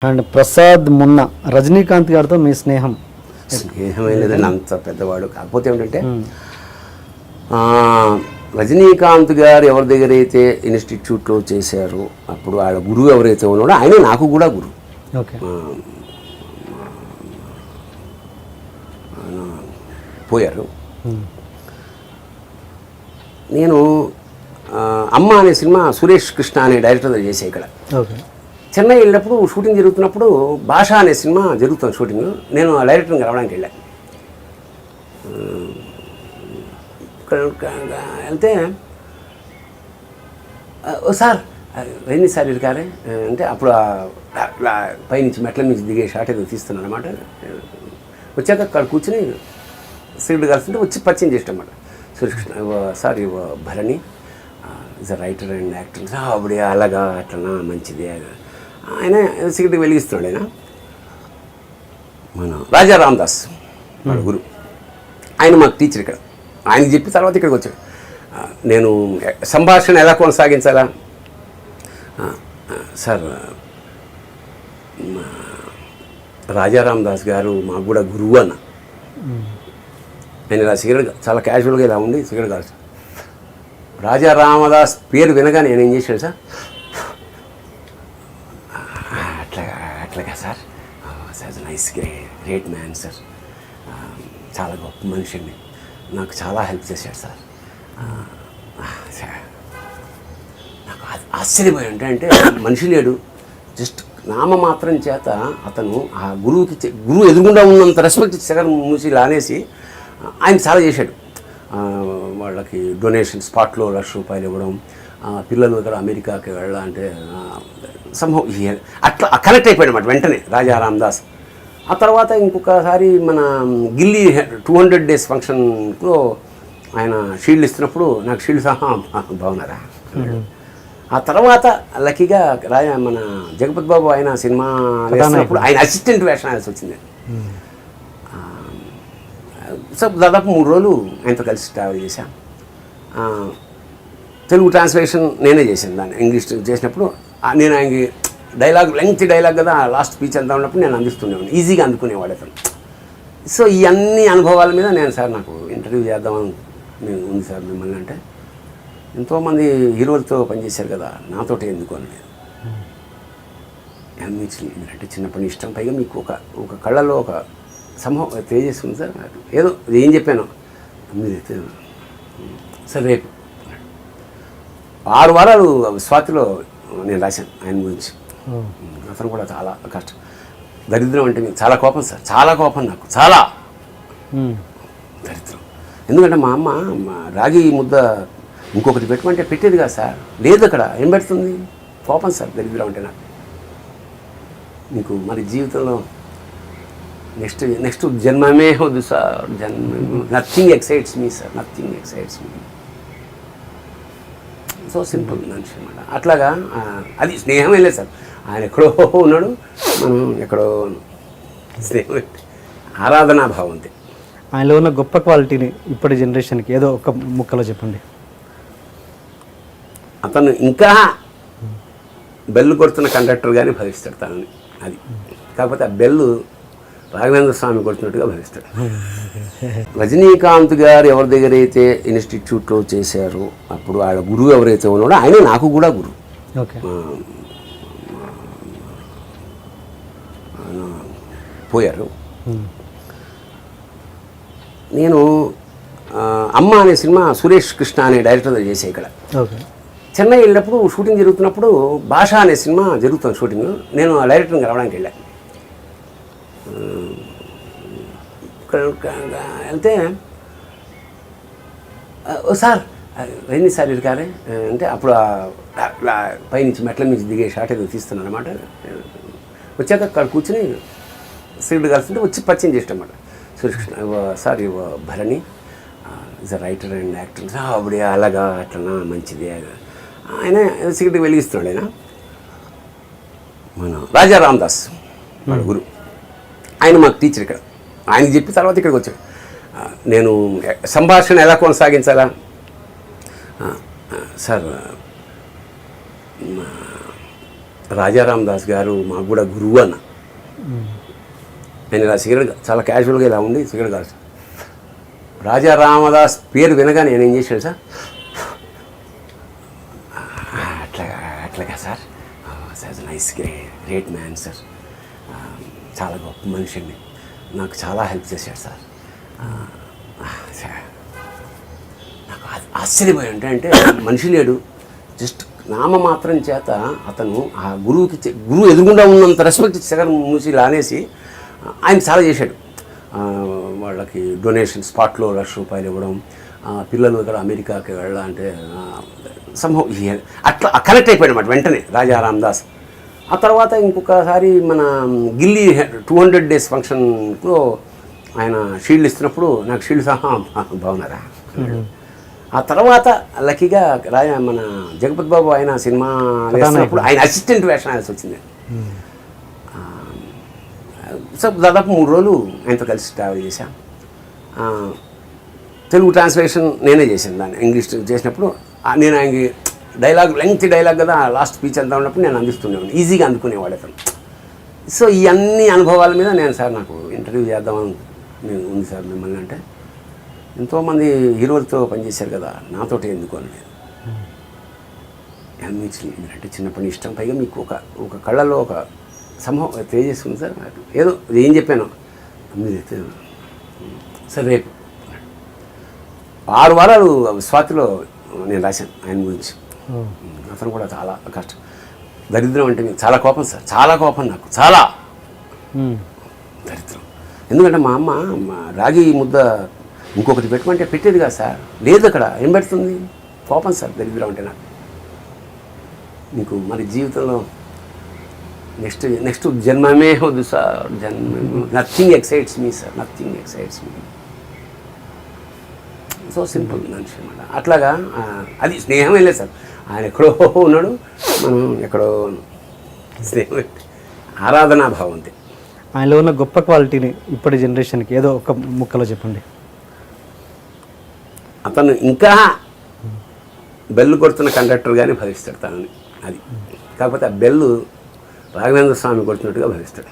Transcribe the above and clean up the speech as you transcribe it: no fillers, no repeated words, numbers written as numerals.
And Prasad మొన్న రజనీకాంత్ గారితో మీ స్నేహం స్నేహమే లేదండి, అంత పెద్దవాడు. కాకపోతే ఏమిటంటే రజనీకాంత్ గారు ఎవరి దగ్గర అయితే ఇన్స్టిట్యూట్లో చేశారో అప్పుడు వాళ్ళ గురువు ఎవరైతే ఉన్నాడో ఆయన నాకు కూడా గురువు. ఓకే, పోయారు. నేను అమ్మ అనే సినిమా సురేష్ కృష్ణ అనే డైరెక్టర్ దగ్గర చేసే ఇక్కడ ఓకే. చెన్నై వెళ్ళినప్పుడు షూటింగ్ జరుగుతున్నప్పుడు భాష అనే సినిమా జరుగుతుంది షూటింగ్. నేను ఆ డైరెక్టర్ని కలవడానికి వెళ్ళాను. వెళ్తే సార్ ఎన్ని సార్ ఇరుకారే అంటే అప్పుడు పైనుంచి మెట్ల నుంచి దిగే షాట్ ఏదో తీస్తున్నాను అనమాట. వచ్చాక అక్కడ కూర్చుని సీట్లు కలుస్తుంటే వచ్చి పరిచయం చేసాం అన్నమాట. Suresh Krishna sir Bharani is a writer and actor. అప్పుడే అలాగా అట్లనా మంచిది. ఆయన సిగరెట్ వెలిగిస్తున్నాడు. ఆయన మన రాజా రామదాస్ మన గురు, ఆయన మాకు టీచర్ ఇక్కడ. ఆయనకి చెప్పి తర్వాత ఇక్కడికి వచ్చాడు. నేను సంభాషణ ఎలా కొనసాగించాలా సార్, రాజా రామదాస్ గారు మాకు కూడా గురువు అన్న. నేను ఇలా సిగరెట్ చాలా క్యాజువల్గా ఇలా ఉండి సిగరెట్ కాల్చాను. రాజా రామదాస్ పేరు వినగానే నేను ఏం చేశాను సార్, అట్లాగా sir, sir nice great man sir, చాలా గొప్ప మనిషి అండి, నాకు చాలా హెల్ప్ చేశాడు సార్. నాకు ఆశ్చర్యపోయి అంటే మనిషి లేడు, జస్ట్ నామమాత్రం చేత అతను ఆ గురువు ఎదురుగుండా ఉన్నంత రెస్పెక్ట్ సెకండ్ మూసి ఇలా అనేసి ఆయన చాలా చేశాడు. వాళ్ళకి డొనేషన్ స్పాట్లో ₹1,00,000 ఇవ్వడం, పిల్లలు ఇక్కడ అమెరికాకి వెళ్ళాలంటే సంభవం అట్లా కనెక్ట్ అయిపోయాడు అన్నమాట వెంటనే రాజా రామదాస్. ఆ తర్వాత ఇంకొకసారి మన గిల్లీ 200 days ఫంక్షన్లో ఆయన షీల్డ్ ఇస్తున్నప్పుడు నాకు షీల్డ్ సహా బాగున్నారా. ఆ తర్వాత లక్కీగా మన జగపతి బాబు ఆయన సినిమా వేసినప్పుడు ఆయన అసిస్టెంట్ వేషం వేయాల్సి వచ్చింది. సో దాదాపు 3 రోజులు ఆయనతో కలిసి ట్రావెల్ చేశాం. తెలుగు ట్రాన్స్లేషన్ నేనే చేశాను. దాన్ని ఇంగ్లీష్ చేసినప్పుడు నేను ఆయనకి లెంగ్త్ డైలాగ్ కదా, లాస్ట్ స్పీచ్ అంతా ఉన్నప్పుడు నేను అందిస్తుండేవాడిని, ఈజీగా అందుకునేవాడు అతను. సో ఈ అన్ని అనుభవాల మీద నేను సార్ నాకు ఇంటర్వ్యూ చేద్దామని నేను ఉంది సార్ మిమ్మల్ని. అంటే ఎంతోమంది హీరోలతో పనిచేశారు కదా, నాతోటి ఎందుకు అని. అంటే చిన్నప్పటి ఇష్టం, పైగా మీకు ఒక కళ్ళలో ఒక సంభవం తెలియజేస్తుంది సార్. ఏదో ఏం చెప్పాను మీరైతే సార్ రేపు 6 వారాలు స్వాతిలో నేను రాశాను ఆయన గురించి. అతను కూడా చాలా కష్టం, దరిద్రం అంటే మీకు చాలా కోపం సార్, చాలా కోపం నాకు, చాలా దరిద్రం. ఎందుకంటే మా అమ్మ రాగి ముద్ద ఇంకొకటి పెట్టమంటే పెట్టేది కాదు సార్, లేదు అక్కడ ఏం పెడుతుంది, కోపం సార్, దరిద్రం అంటే నాకు. మీకు మరి జీవితంలో నెక్స్ట్ జన్మమే వద్దు sir, nothing excites me sir, nothing excites me. So simple మనిషి అన్నమాట. అట్లాగా అది స్నేహమే లేదు సార్, ఆయన ఎక్కడో ఉన్నాడు, మనం ఎక్కడో స్నేహం, ఆరాధనాభావం అంతే. ఆయనలో ఉన్న గొప్ప క్వాలిటీని ఇప్పటి జనరేషన్కి ఏదో ఒక ముక్కలో చెప్పండి. అతను ఇంకా బెల్లు కొడుతున్న కండక్టర్గానే భావిస్తాడు తనని. అది కాకపోతే ఆ బెల్లు రాఘవేంద్ర స్వామి కొడుతున్నట్టుగా భావిస్తాడు. రజనీకాంత్ గారు ఎవరి దగ్గర అయితే ఇన్స్టిట్యూట్లో చేశారో అప్పుడు వాళ్ళ గురువు ఎవరైతే ఉన్నాడో ఆయన నాకు కూడా గురువు. ఓకే, పోయారు. నేను అమ్మ అనే సినిమా సురేష్ కృష్ణ అనే డైరెక్టర్ దగ్గర చేసే ఇక్కడ ఓకే. చెన్నై వెళ్ళినప్పుడు షూటింగ్ జరుగుతున్నప్పుడు భాష అనే సినిమా జరుగుతుంది షూటింగ్. నేను ఆ డైరెక్టర్ని కలవడానికి వెళ్ళాను. వెళ్తే సార్ ఎన్ని సార్ ఇరుకారే అంటే అప్పుడు పైనుంచి మెట్ల నుంచి దిగే షాట్ ఏదో తీస్తున్నాను అనమాట. వచ్చాక అక్కడ కూర్చుని సీట్లు కలుస్తుంటే వచ్చి పరిచయం చేసాం అన్నమాట. Suresh Krishna sir Bharani is a writer and actor. అప్పుడే అలాగా అట్లనా మంచిది. ఆయన సిగరెట్ వెలిగిస్తున్నాడు. ఆయన మన రాజా రామదాస్ మన గురు, ఆయన మాకు టీచర్ ఇక్కడ. ఆయనకి చెప్పి తర్వాత ఇక్కడికి వచ్చాడు. నేను సంభాషణ ఎలా కొనసాగించాలా సార్, రాజారాం దాస్ గారు మాకు కూడా గురువు అన్న. నేను ఇలా సిగరెట్ చాలా క్యాజువల్గా ఇలా ఉండి సిగరెట్ కాదు. రాజా రామదాస్ పేరు వినగానే నేను ఏం చేశాను సార్, అట్లాగా sir, sir nice great man sir, చాలా గొప్ప మనిషి అండి, నాకు చాలా హెల్ప్ చేశాడు సార్. నాకు ఆశ్చర్యపోయి అంటే మనిషి లేడు, జస్ట్ నామమాత్రం చేత అతను ఆ గురువు ఎదురుగుండా ఉన్నంత రెస్పెక్ట్ శేఖర్ మూసి లానేసి ఆయన చాలా చేశాడు. వాళ్ళకి డొనేషన్ స్పాట్లో ₹1,00,000 ఇవ్వడం, పిల్లలు ఇక్కడ అమెరికాకి వెళ్ళాలంటే సంభవం అట్లా కనెక్ట్ అయిపోయాడు అన్నమాట వెంటనే రాజారాం దాస్. ఆ తర్వాత ఇంకొకసారి మన గిల్లీ 200 days ఫంక్షన్లో ఆయన షీల్డ్ ఇస్తున్నప్పుడు నాకు షీల్డ్ సహా బాగున్నారా. ఆ తర్వాత లక్కీగా మన జగపతి బాబు ఆయన సినిమా వేసినప్పుడు ఆయన అసిస్టెంట్ వేషం వేయాల్సి వచ్చింది. సో దాదాపు 3 రోజులు ఆయనతో కలిసి ట్రావెల్ చేశాను. తెలుగు ట్రాన్స్లేషన్ నేనే చేశాను. దాన్ని ఇంగ్లీష్ చేసినప్పుడు నేను ఆయనకి డైలాగ్ లెంగ్త్ డైలాగ్ కదా, లాస్ట్ స్పీచ్ అంతా ఉన్నప్పుడు నేను అందిస్తుండేవాడిని, ఈజీగా అందుకునేవాడు అతను. సో ఈ అన్ని అనుభవాల మీద నేను సార్ నాకు ఇంటర్వ్యూ చేద్దామని నేను ఉంది సార్ మిమ్మల్ని అంటే, ఎంతోమంది హీరోలతో పనిచేశారు కదా, నాతోటి ఎందుకు అని నేను మీరంటే చిన్నప్పటి ఇష్టం, పైగా మీకు ఒక కళ్ళలో ఒక సంభవం తెలియజేస్తుంది సార్. ఏదో ఏం చెప్పాను సార్, రేపు 6 వారాలు స్వాతిలో నేను రాశాను ఆయన గురించి. అతను కూడా చాలా కష్టం, దరిద్రం అంటే మీకు చాలా కోపం సార్, చాలా కోపం నాకు, చాలా దరిద్రం. ఎందుకంటే మా అమ్మ రాగి ముద్ద ఇంకొకటి పెట్టమంటే పెట్టేది కాదు సార్, లేదు అక్కడ ఏం పెడుతుంది, కోపం సార్, దరిద్రం అంటే నాకు. మీకు మరి జీవితంలో నెక్స్ట్ జన్మమే వద్దు sir, nothing excites me sir, nothing excites me. So simple మనిషి అన్నమాట. అట్లాగా అది స్నేహం వెళ్ళలేదు సార్, ఆయన ఎక్కడో ఉన్నాడు, మనం ఎక్కడో స్నేహం, ఆరాధనా భావం అంతే. ఆయనలో ఉన్న గొప్ప క్వాలిటీని ఇప్పటి జనరేషన్కి ఏదో ఒక ముక్కలో చెప్పండి. అతను ఇంకా బెల్లు కొడుతున్న కండక్టర్గానే భావిస్తాడు తనని, అది కాకపోతే ఆ బెల్లు రాఘవేంద్ర స్వామి కొడుతున్నట్టుగా భావిస్తాడు.